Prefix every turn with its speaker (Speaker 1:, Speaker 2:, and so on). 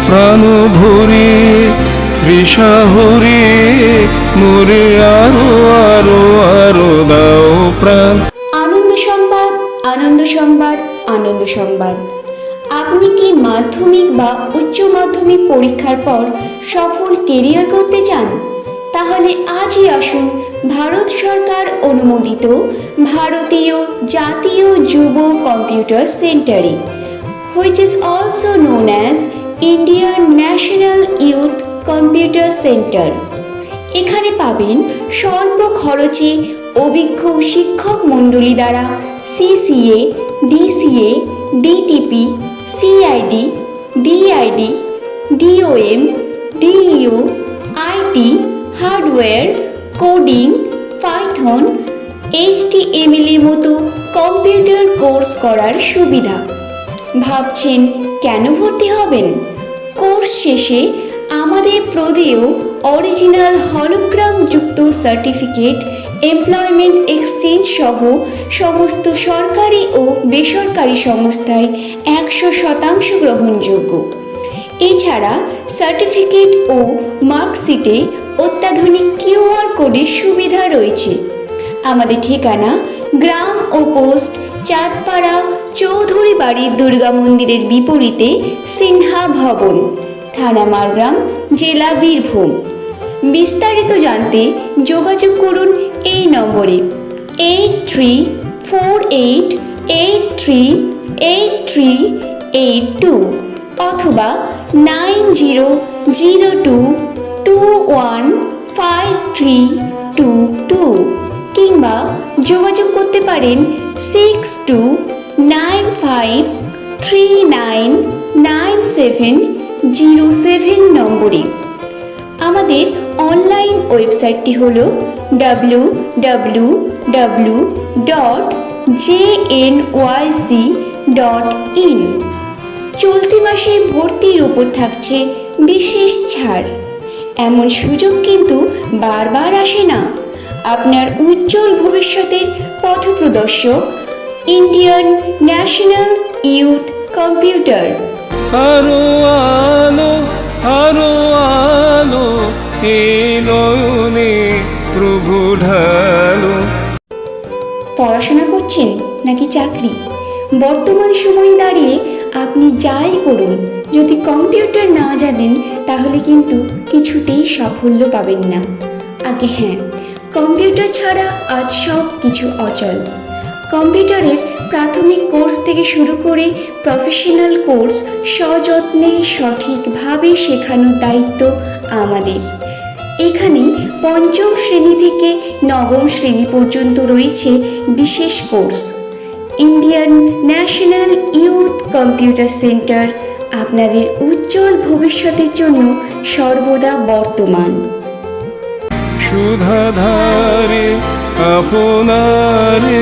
Speaker 1: প্রাণ ভরে তৃষা হরে মোরে আরো আরো আরো দাও প্রাণ।
Speaker 2: আনন্দ সংবাদ, আনন্দ সংবাদ, আনন্দ সংবাদ। আপনি কি মাধ্যমিক বা উচ্চ মাধ্যমিক পরীক্ষার পর সফল কেরিয়ার করতে চান? তাহলে আজই আসুন ভারত সরকার অনুমোদিত ভারতীয় জাতীয় যুব কম্পিউটার সেন্টারে, which is also known as Indian National Youth Computer Center। এখানে পাবেন স্বল্প খরচে অভিজ্ঞ শিক্ষক মণ্ডলী দ্বারা CCA, DCA, DTP, CID, DID, DOM, DEO, IT, hardware, coding, Python, HTML এর মতো কম্পিউটার কোর্স করার সুবিধা। ভাবছেন কেন ভর্তি হবেন? কোর্স শেষে আমাদের প্রদেয় অরিজিনাল হলোগ্রাম যুক্ত সার্টিফিকেট, এমপ্লয়মেন্ট এক্সচেঞ্জ সহ সমস্ত সরকারি ও বেসরকারি সংস্থায় 100% গ্রহণযোগ্য। এছাড়া সার্টিফিকেট ও মার্কশিটে অত্যাধুনিক কিউআর কোডের সুবিধা রয়েছে। আমাদের ঠিকানা গ্রাম ও পোস্ট চাঁদপাড়া চৌধুরী বাড়ির দুর্গা মন্দিরের বিপরীতে সিনহা ভবন, থানা মারগ্রাম, জেলা বীরভূম। বিস্তারিত জানতে যোগাযোগ করুন এই নম্বরে 8348838382 অথবা 9002215322 কিংবা যোগাযোগ করতে পারেন 6295399707 নম্বরে। আমাদের অনলাইন ওয়েবসাইটটি হল www.jnyc.in। চলতি মাসে ভর্তির উপর থাকছে বিশেষ ছাড়। এমন সুযোগ কিন্তু বারবার আসে না। আপনার উজ্জ্বল ভবিষ্যতের পথপ্রদর্শক ইন্ডিয়ান ন্যাশনাল ইউথ কম্পিউটার।
Speaker 1: আরো আলো আরো আলো হে নয়নে প্রভু ঢালো।
Speaker 2: পড়াশোনা করছেন নাকি চাকরি? বর্তমান সময়ে দাঁড়িয়ে আপনি যাই করুন, যদি কম্পিউটার না জানেন তাহলে কিন্তু কিছুতেই সাফল্য পাবেন না। আগে হ্যাঁ, কম্পিউটার ছাড়া আজ সব কিছু অচল। কম্পিউটারের প্রাথমিক কোর্স থেকে শুরু করে প্রফেশনাল কোর্স সযত্নে সঠিকভাবে শেখানোর দায়িত্ব আমাদের। এখানে পঞ্চম শ্রেণী থেকে নবম শ্রেণী পর্যন্ত রয়েছে বিশেষ course. Indian national youth computer centre আপনাদের উজ্জ্বল ভবিষ্যতের জন্য সর্বদা বর্তমান।
Speaker 1: সুধাধারে আপনারে